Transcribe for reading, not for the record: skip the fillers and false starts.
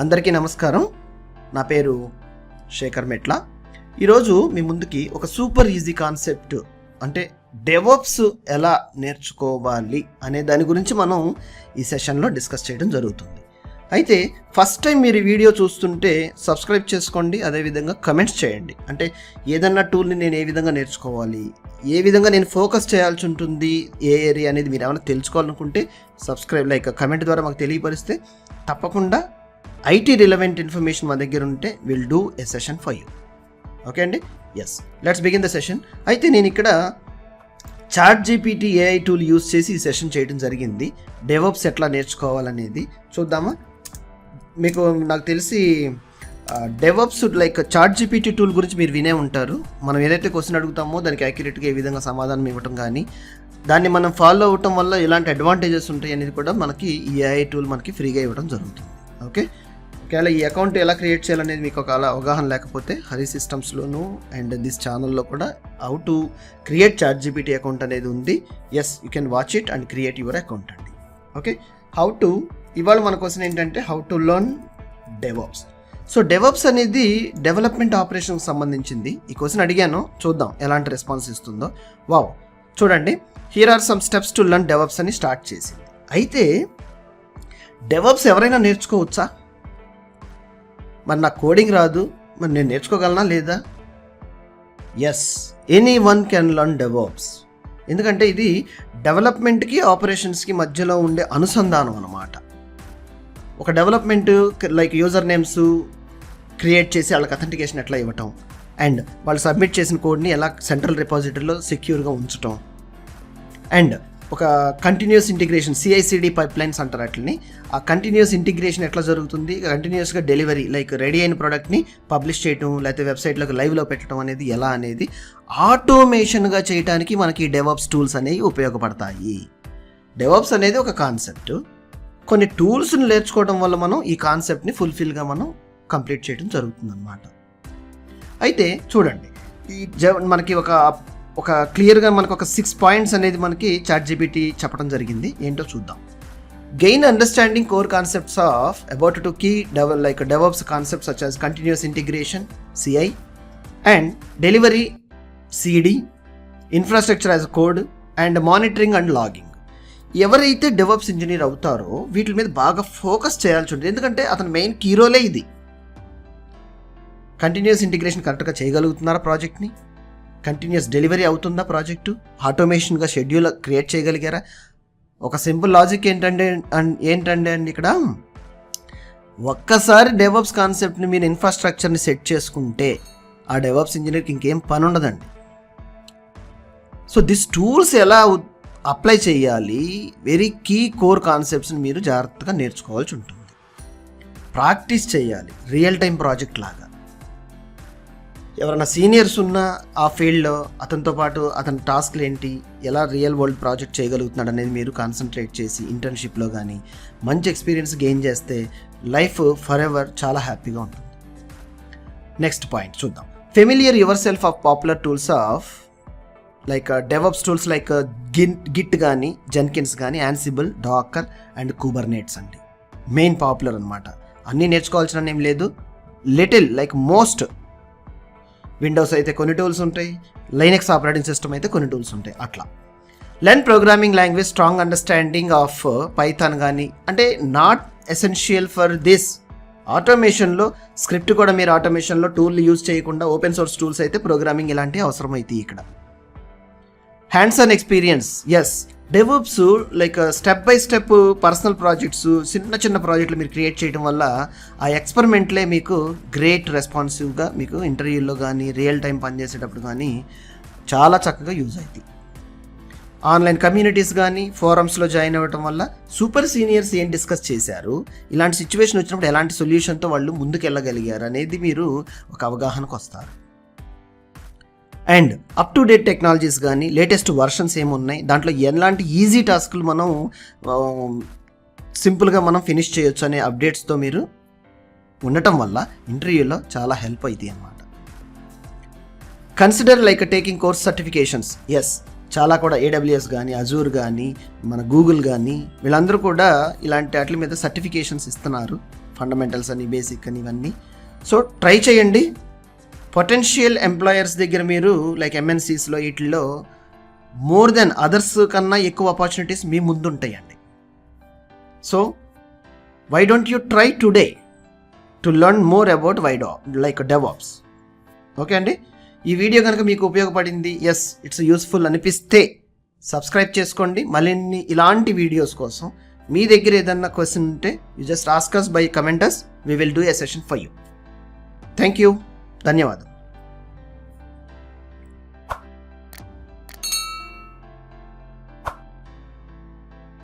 అందరికీ నమస్కారం. నా పేరు శేఖర్ మెట్ల. ఈరోజు మీ ముందుకి ఒక సూపర్ ఈజీ కాన్సెప్ట్ అంటే డెవాప్స్ ఎలా నేర్చుకోవాలి అనే దాని గురించి మనం ఈ సెషన్లో డిస్కస్ చేయడం జరుగుతుంది. అయితే ఫస్ట్ టైం మీరు ఈ వీడియో చూస్తుంటే సబ్స్క్రైబ్ చేసుకోండి, అదేవిధంగా కమెంట్స్ చేయండి. అంటే ఏదన్నా టూల్ని నేను ఏ విధంగా నేర్చుకోవాలి, ఏ విధంగా నేను ఫోకస్ చేయాల్సి ఉంటుంది, ఏ ఏరియా అనేది మీరు ఏమైనా తెలుసుకోవాలనుకుంటే సబ్స్క్రైబ్ కమెంట్ ద్వారా మాకు తెలియపరిస్తే తప్పకుండా ఐటీ రిలవెంట్ ఇన్ఫర్మేషన్ మా దగ్గర ఉంటే will do a session for you. Okay అండి, yes, let's begin the session. అయితే నేను ఇక్కడ ChatGPT AI టూల్ యూస్ చేసి ఈ సెషన్ చేయడం జరిగింది. డెవాప్స్ ఎట్లా నేర్చుకోవాలనేది చూద్దామా. మీకు నాకు తెలిసి డెవాప్స్ ChatGPT టూల్ గురించి మీరు వినే ఉంటారు. మనం ఏదైతే క్వశ్చన్ అడుగుతామో దానికి యాక్యురేట్గా ఏ విధంగా సమాధానం ఇవ్వటం కానీ, దాన్ని మనం ఫాలో అవటం వల్ల ఎలాంటి అడ్వాంటేజెస్ ఉంటాయి అనేది కూడా మనకి ఈ AI టూల్ మనకి ఫ్రీగా ఇవ్వడం జరుగుతుంది. ఓకే, ఒకవేళ ఈ అకౌంట్ ఎలా క్రియేట్ చేయాలనేది మీకు ఒక అవగాహన లేకపోతే హరి సిస్టమ్స్లోను అండ్ దిస్ ఛానల్లో కూడా how to create ChatGPT account అనేది ఉంది. Yes, you can watch it and create your account అండి. ఓకే, ఇవాళ మన క్వశ్చన్ ఏంటంటే how to learn DevOps. So DevOps అనేది డెవలప్మెంట్ ఆపరేషన్కి సంబంధించింది. ఈ క్వశ్చన్ అడిగాను, చూద్దాం ఎలాంటి రెస్పాన్స్ ఇస్తుందో. వావ్, చూడండి, here are some steps to learn DevOps అని స్టార్ట్ చేసింది. అయితే డెవాప్స్ ఎవరైనా నేర్చుకోవచ్చా? మరి నాకు కోడింగ్ రాదు, మరి నేను నేర్చుకోగలనా లేదా? Yes, anyone can learn DevOps. ఎందుకంటే ఇది డెవలప్మెంట్కి ఆపరేషన్స్కి మధ్యలో ఉండే అనుసంధానం అన్నమాట. ఒక డెవలప్మెంట్ యూజర్ నేమ్స్ క్రియేట్ చేసి వాళ్ళకి అథెంటికేషన్ ఎట్లా ఇవ్వటం, అండ్ వాళ్ళు సబ్మిట్ చేసిన కోడ్ని ఎలా సెంట్రల్ రిపాజిటరీలో సెక్యూర్గా ఉంచటం, అండ్ ఒక కంటిన్యూస్ ఇంటిగ్రేషన్ CI/CD పైప్లైన్స్ అంటారు అట్లని. ఆ కంటిన్యూస్ ఇంటిగ్రేషన్ ఎట్లా జరుగుతుంది, కంటిన్యూస్గా డెలివరీ రెడీ అయిన ప్రోడక్ట్ని పబ్లిష్ చేయటం లేకపోతే వెబ్సైట్లోకి లైవ్లో పెట్టడం అనేది ఎలా అనేది ఆటోమేషన్గా చేయడానికి మనకి డెవాప్స్ టూల్స్ అనేవి ఉపయోగపడతాయి. డెవాప్స్ అనేది ఒక కాన్సెప్ట్. కొన్ని టూల్స్ని నేర్చుకోవడం వల్ల మనం ఈ కాన్సెప్ట్ని ఫుల్ఫిల్గా మనం కంప్లీట్ చేయడం జరుగుతుంది అన్నమాట. అయితే చూడండి, మనకి ఒక క్లియర్గా మనకు ఒక 6 పాయింట్స్ అనేది మనకి ChatGPT చెప్పడం జరిగింది. ఏంటో చూద్దాం. Gain understanding core concepts of about to key DevOps concepts such as continuous integration CI and delivery CD, infrastructure as code and monitoring and logging. ఎవరైతే డెవాప్స్ ఇంజనీర్ అవుతారో వీటి మీద బాగా ఫోకస్ చేయాల్సి ఉంటుంది. ఎందుకంటే అతని మెయిన్ కీ రోలే ఇది. కంటిన్యూస్ ఇంటిగ్రేషన్ కరెక్ట్గా చేయగలుగుతున్నారా, ప్రాజెక్ట్ని కంటిన్యూస్ డెలివరీ అవుతుందా, ప్రాజెక్టు ఆటోమేషన్గా షెడ్యూల్ క్రియేట్ చేయగలిగారా. ఒక సింపుల్ లాజిక్ ఏంటంటే అండి, ఇక్కడ ఒక్కసారి డెవాప్స్ కాన్సెప్ట్ని మీరు ఇన్ఫ్రాస్ట్రక్చర్ని సెట్ చేసుకుంటే ఆ డెవాప్స్ ఇంజనీర్కి ఇంకేం పని ఉండదండి. సో దిస్ టూల్స్ ఎలా అప్లై చేయాలి, వెరీ కీ కోర్ కాన్సెప్ట్స్ని మీరు జాగ్రత్తగా నేర్చుకోవాల్సి ఉంటుంది. ప్రాక్టీస్ చేయాలి, రియల్ టైం ప్రాజెక్ట్ లాగా. ఎవరైనా సీనియర్స్ ఉన్న ఆ ఫీల్డ్లో అతనితో పాటు అతని టాస్క్లు ఏంటి, ఎలా రియల్ వరల్డ్ ప్రాజెక్ట్ చేయగలుగుతున్నాడు అనేది మీరు కాన్సన్ట్రేట్ చేసి ఇంటర్న్షిప్లో కానీ మంచి ఎక్స్పీరియన్స్ గెయిన్ చేస్తే లైఫ్ ఫర్ ఎవర్ చాలా హ్యాపీగా ఉంటుంది. నెక్స్ట్ పాయింట్ చూద్దాం. Familiar your self of popular tools of DevOps tools Git కానీ, జెన్కిన్స్ కానీ, యాన్సిబుల్, డాకర్ అండ్ కుబర్నెట్స్ అండి మెయిన్ పాపులర్ అనమాట. అన్నీ నేర్చుకోవాల్సిన ఏం లేదు. లిటిల్ మోస్ట్ విండోస్ అయితే కొన్ని టూల్స్ ఉంటాయి, లైనక్స్ ఆపరేటింగ్ సిస్టమ్ అయితే కొన్ని టూల్స్ ఉంటాయి. అట్లా learn programming language, strong understanding of python కానీ, అంటే నాట్ ఎసెన్షియల్ ఫర్ దిస్. ఆటోమేషన్లో స్క్రిప్ట్ కూడా మీరు ఆటోమేషన్లో టూల్ యూజ్ చేయకుండా ఓపెన్ సోర్స్ టూల్స్ అయితే ప్రోగ్రామింగ్ ఇలాంటివి అవసరం అవుతాయి. ఇక్కడ hands on experience. Yes, DevOps step by step personal projects, చిన్న ప్రాజెక్టులు మీరు క్రియేట్ చేయడం వల్ల ఆ ఎక్స్పెరిమెంట్లే మీకు గ్రేట్ రెస్పాన్సివ్గా మీకు ఇంటర్వ్యూల్లో కానీ రియల్ టైం పనిచేసేటప్పుడు కానీ చాలా చక్కగా యూజ్ అవుతాయి. ఆన్లైన్ కమ్యూనిటీస్ కానీ ఫోరమ్స్లో జాయిన్ అవ్వడం వల్ల సూపర్ సీనియర్స్ ఏం డిస్కస్ చేశారు, ఇలాంటి సిచ్యువేషన్ వచ్చినప్పుడు ఎలాంటి సొల్యూషన్తో వాళ్ళు ముందుకు వెళ్ళగలిగారు అనేది మీరు ఒక అవగాహనకు వస్తారు. And up to date technologies కానీ, లేటెస్ట్ వర్షన్స్ ఏమున్నాయి, దాంట్లో ఎలాంటి ఈజీ టాస్క్లు మనం సింపుల్గా మనం ఫినిష్ చేయొచ్చు అనే అప్డేట్స్తో మీరు ఉండటం వల్ల ఇంటర్వ్యూలో చాలా హెల్ప్ అవుతాయి అన్నమాట. Consider taking course certifications. Yes, చాలా కూడా AWS కానీ, అజూర్ కానీ, మన గూగుల్ కానీ వీళ్ళందరూ కూడా ఇలాంటి వాటి మీద సర్టిఫికేషన్స్ ఇస్తున్నారు. ఫండమెంటల్స్ అని, బేసిక్ అని, ఇవన్నీ. సో ట్రై చేయండి. పొటెన్షియల్ ఎంప్లాయర్స్ దగ్గర మీరు లైక్ ఎంఎన్సీస్లో వీటిల్లో మోర్ దెన్ అదర్స్ కన్నా ఎక్కువ ఆపర్చునిటీస్ మీ ముందు ఉంటాయండి. So why don't you try today to learn more about like DevOps. Okay అండి, ఈ వీడియో కనుక మీకు ఉపయోగపడింది, ఎస్ ఇట్స్ యూస్ఫుల్ అనిపిస్తే సబ్స్క్రైబ్ చేసుకోండి. మరిన్ని ఇలాంటి వీడియోస్ కోసం మీ దగ్గర ఏదన్నా క్వశ్చన్ ఉంటే you just ask us by commenters, we will do a session for you. Thank you, ధన్యవాదం.